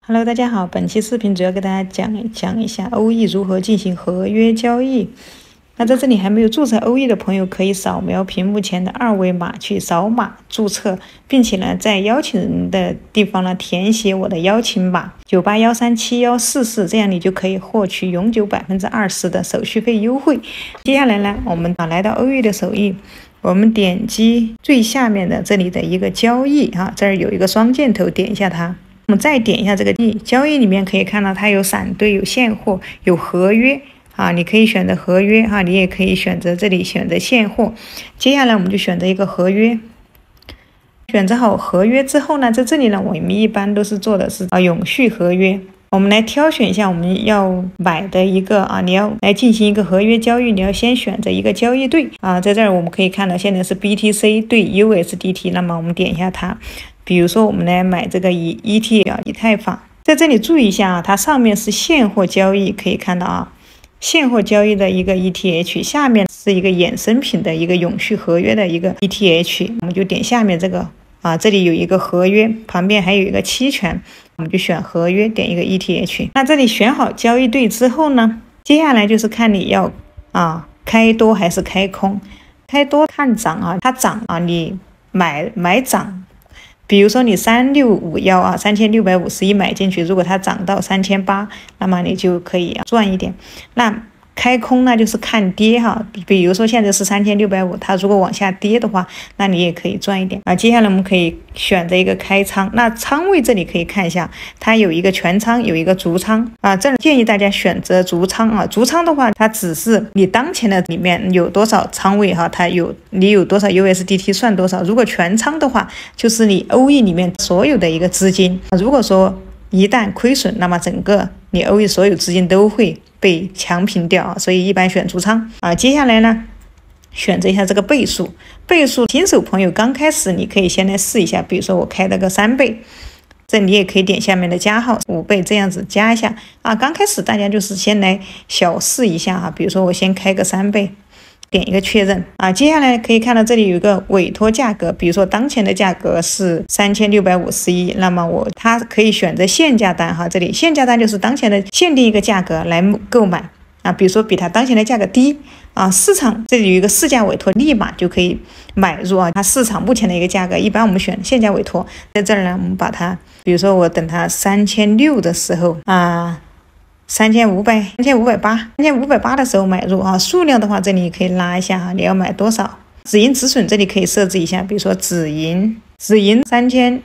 Hello， 大家好，本期视频主要给大家讲一下欧易如何进行合约交易。那在这里还没有注册欧易的朋友，可以扫描屏幕前的二维码去扫码注册，并且呢，在邀请人的地方呢填写我的邀请码98137144，这样你就可以获取永久20%的手续费优惠。接下来呢，我们来到欧易的首页，我们点击最下面的这里的一个交易这儿有一个双箭头，点一下它。我们再点一下这个交易里面可以看到它有闪兑、有现货、有合约你可以选择合约你也可以选择这里选择现货。接下来我们就选择一个合约，选择好合约之后呢，在这里呢我们一般都是做的是永续合约。我们来挑选一下我们要买的一个你要来进行一个合约交易，你要先选择一个交易对在这儿我们可以看到现在是 BTC 对 USDT， 那么我们点一下它。比如说我们来买这个以太坊，在这里注意一下它上面是现货交易，可以看到现货交易的一个 ETH， 下面是一个衍生品的一个永续合约的一个 ETH， 我们就点下面这个这里有一个合约，旁边还有一个期权，我们就选合约，点一个 ETH。 那这里选好交易对之后呢，接下来就是看你要开多还是开空。开多看涨它涨你买涨，比如说你3651 3651买进去，如果它涨到3800，那么你就可以赚一点。那开空呢就是看跌比如说现在是3650，它如果往下跌的话，那你也可以赚一点接下来我们可以选择一个开仓，那仓位这里可以看一下，它有一个全仓，有一个逐仓这里建议大家选择逐仓逐仓的话，它只是你当前的里面有多少仓位你有多少 USDT 算多少。如果全仓的话，就是你欧易里面所有的一个资金，如果说一旦亏损，那么整个你欧易所有资金都会被强平掉所以一般选逐仓接下来呢，选择一下这个倍数。新手朋友刚开始你可以先来试一下，比如说我开了个3倍，这你也可以点下面的加号5倍，这样子加一下刚开始大家就是先来小试一下比如说我先开个3倍，点一个确认接下来可以看到这里有一个委托价格，比如说当前的价格是3651，那么它可以选择限价单这里限价单就是当前的限定一个价格来购买比如说比它当前的价格低市场这里有一个市价委托，立马就可以买入它市场目前的一个价格，一般我们选限价委托。在这儿呢，我们把它，比如说我等它3600的时候3500、3580的时候买入数量的话这里可以拉一下你要买多少。止盈止损这里可以设置一下，比如说止盈3000，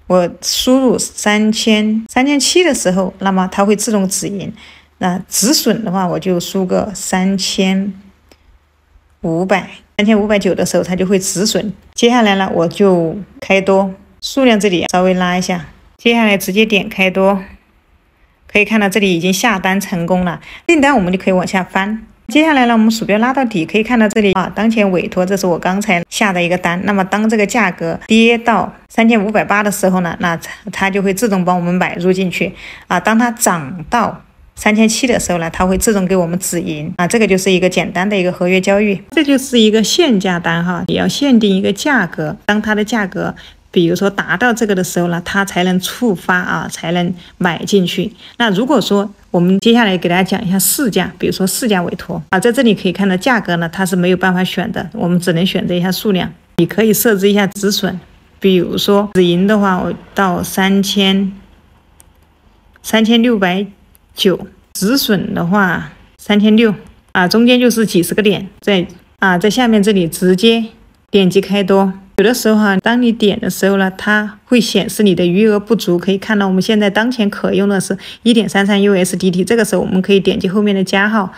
我输入3700的时候，那么它会自动止盈。那止损的话我就输个3500、3590的时候它就会止损。接下来呢我就开多，数量这里稍微拉一下，接下来直接点开多，可以看到这里已经下单成功了，订单我们就可以往下翻。接下来呢，我们鼠标拉到底，可以看到这里当前委托，这是我刚才下的一个单。那么当这个价格跌到3580的时候呢，那它就会自动帮我们买入进去当它涨到3700的时候呢，它会自动给我们止盈这个就是一个简单的一个合约交易。这就是一个限价单也要限定一个价格，当它的价格比如说达到这个的时候呢，它才能触发才能买进去。那如果说我们接下来给大家讲一下市价，比如说市价委托在这里可以看到价格呢它是没有办法选的，我们只能选择一下数量。你可以设置一下止损，比如说止盈的话我到3690，止损的话3600中间就是几十个点，在下面这里直接点击开多。有的时候当你点的时候呢，它会显示你的余额不足，可以看到我们现在当前可用的是 1.33 USDT， 这个时候我们可以点击后面的加号。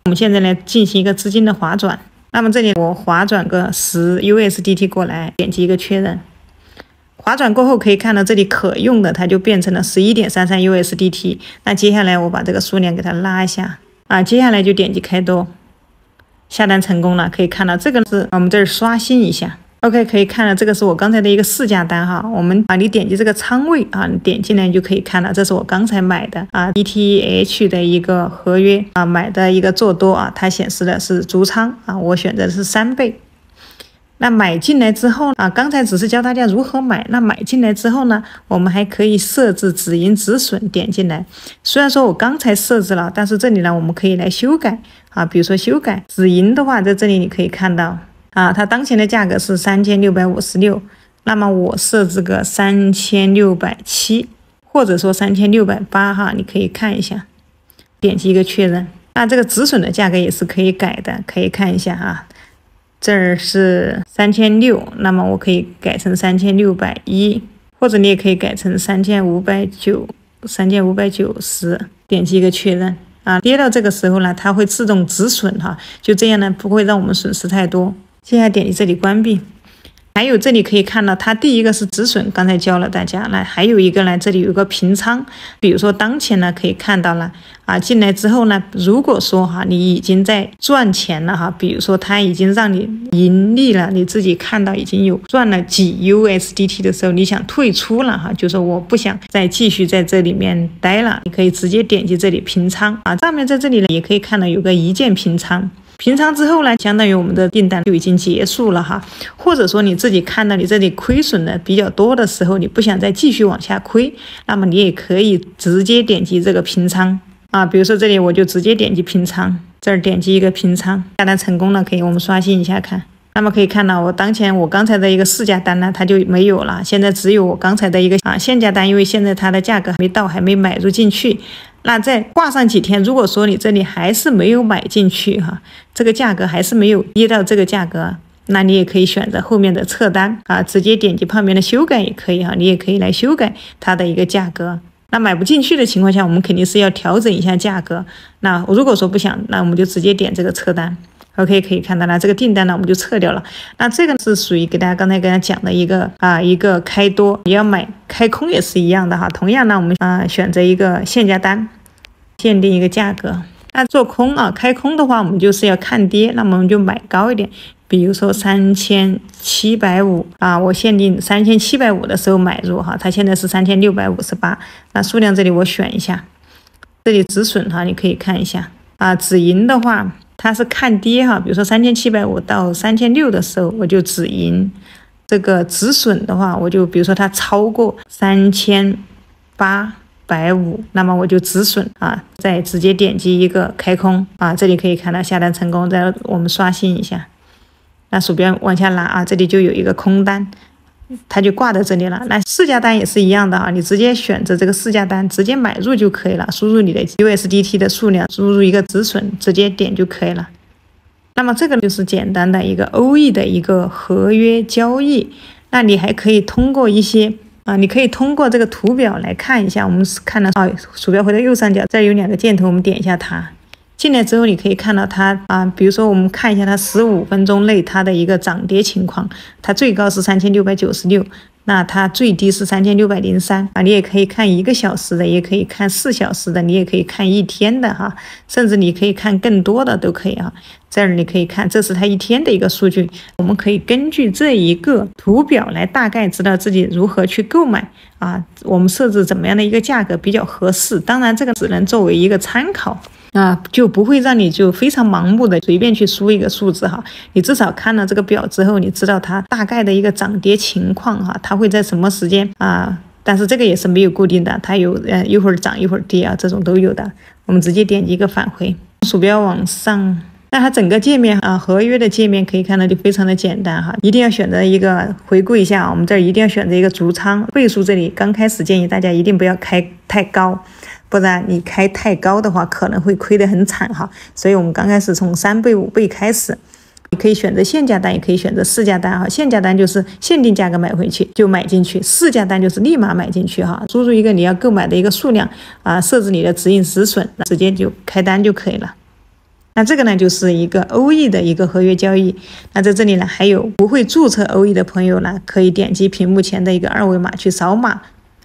我们现在来进行一个资金的划转，那么这里我划转个10 USDT 过来，点击一个确认。划转过后可以看到这里可用的它就变成了 11.33 USDT。 那接下来我把这个数量给它拉一下接下来就点击开多，下单成功了。可以看到这个是我们这儿刷新一下 OK， 可以看到这个是我刚才的一个市价单我们你点击这个仓位你点进来就可以看到这是我刚才买的ETH 的一个合约买的一个做多它显示的是逐仓我选择的是3倍。那买进来之后啊，刚才只是教大家如何买。那买进来之后呢，我们还可以设置止盈止损，点进来。虽然说我刚才设置了，但是这里呢，我们可以来修改啊。比如说修改止盈的话，在这里你可以看到啊，它当前的价格是3656，那么我设置个3670，或者说3680哈，你可以看一下，点击一个确认。那这个止损的价格也是可以改的，可以看一下啊。这儿是3600，那么我可以改成3610，或者你也可以改成3590，点击一个确认啊。跌到这个时候呢，它会自动止损哈，就这样呢，不会让我们损失太多。接下来点击这里关闭。还有这里可以看到，它第一个是止损，刚才教了大家。那还有一个呢，这里有个平仓，比如说当前呢可以看到了啊，进来之后呢，如果说哈你已经在赚钱了哈，比如说它已经让你盈利了，你自己看到已经有赚了几 USDT 的时候，你想退出了哈，就说我不想再继续在这里面待了，你可以直接点击这里平仓啊。上面在这里呢也可以看到有个一键平仓。平仓之后呢，相当于我们的订单就已经结束了哈，或者说你自己看到你这里亏损的比较多的时候，你不想再继续往下亏，那么你也可以直接点击这个平仓啊，比如说这里我就直接点击平仓，这儿点击一个平仓，下单成功了，可以我们刷新一下看。那么可以看到我刚才的一个市价单呢，它就没有了，现在只有我刚才的一个现价单，因为现在它的价格还没到，还没买入进去。那再挂上几天，如果说你这里还是没有买进去哈，这个价格还是没有跌到这个价格，那你也可以选择后面的撤单啊，直接点击旁边的修改也可以哈，你也可以来修改它的一个价格。那买不进去的情况下，我们肯定是要调整一下价格。那如果说不想，那我们就直接点这个撤单。OK， 可以看到了，这个订单呢我们就撤掉了。那这个是属于给大家刚才跟大家讲的一个开多，你要买开空也是一样的哈。同样呢，我们选择一个限价单，限定一个价格。那做空啊，开空的话，我们就是要看跌，那么我们就买高一点，比如说3750啊，我限定3750的时候买入哈，它现在是3658。那数量这里我选一下，这里止损哈，你可以看一下啊，止盈的话。它是看跌哈，比如说3750到3600的时候，我就止盈。这个止损的话，我就比如说它超过3850，那么我就止损啊，再直接点击一个开空啊，这里可以看到下单成功。再我们刷新一下，那鼠标往下拉啊，这里就有一个空单。它就挂在这里了。那市价单也是一样的啊，你直接选择这个市价单，直接买入就可以了。输入你的 USDT 的数量，输入一个止损，直接点就可以了。那么这个就是简单的一个 OE 的一个合约交易。那你还可以通过一些你可以通过这个图表来看一下。我们看到鼠标回到右上角，这儿有2个箭头，我们点一下它。进来之后，你可以看到它比如说我们看一下它15分钟内它的一个涨跌情况，它最高是3696，那它最低是3603啊。你也可以看1个小时的，也可以看4小时的，你也可以看1天的哈，甚至你可以看更多的都可以啊。这儿你可以看，这是它1天的一个数据，我们可以根据这一个图表来大概知道自己如何去购买啊，我们设置怎么样的一个价格比较合适。当然这个只能作为一个参考。就不会让你就非常盲目的随便去输一个数字哈，你至少看了这个表之后，你知道它大概的一个涨跌情况哈，它会在什么时间但是这个也是没有固定的，它有一会儿涨一会儿跌这种都有的。我们直接点击一个返回，鼠标往上，那它整个界面合约的界面可以看到就非常的简单哈，一定要选择一个回顾一下我们这儿一定要选择一个足仓倍数，这里刚开始建议大家一定不要开太高。不然你开太高的话，可能会亏得很惨哈。所以我们刚开始从3倍、5倍开始，你可以选择限价单，也可以选择市价单哈。限价单就是限定价格买回去就买进去，市价单就是立马买进去哈。输入一个你要购买的一个数量设置你的止盈止损，直接就开单就可以了。那这个呢就是一个 OE 的一个合约交易。那在这里呢，还有不会注册 OE 的朋友呢，可以点击屏幕前的一个2维码去扫码。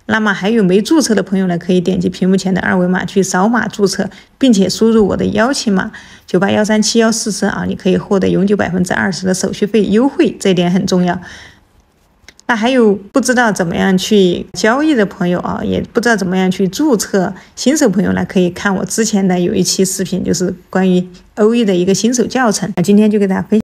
那么还有没注册的朋友呢，可以点击屏幕前的2维码去扫码注册，并且输入我的邀请码9813714你可以获得永久20%的手续费优惠，这一点很重要。那还有不知道怎么样去交易的朋友也不知道怎么样去注册，新手朋友呢可以看我之前的有一期视频，就是关于 OE 的一个新手教程。今天就给大家分享。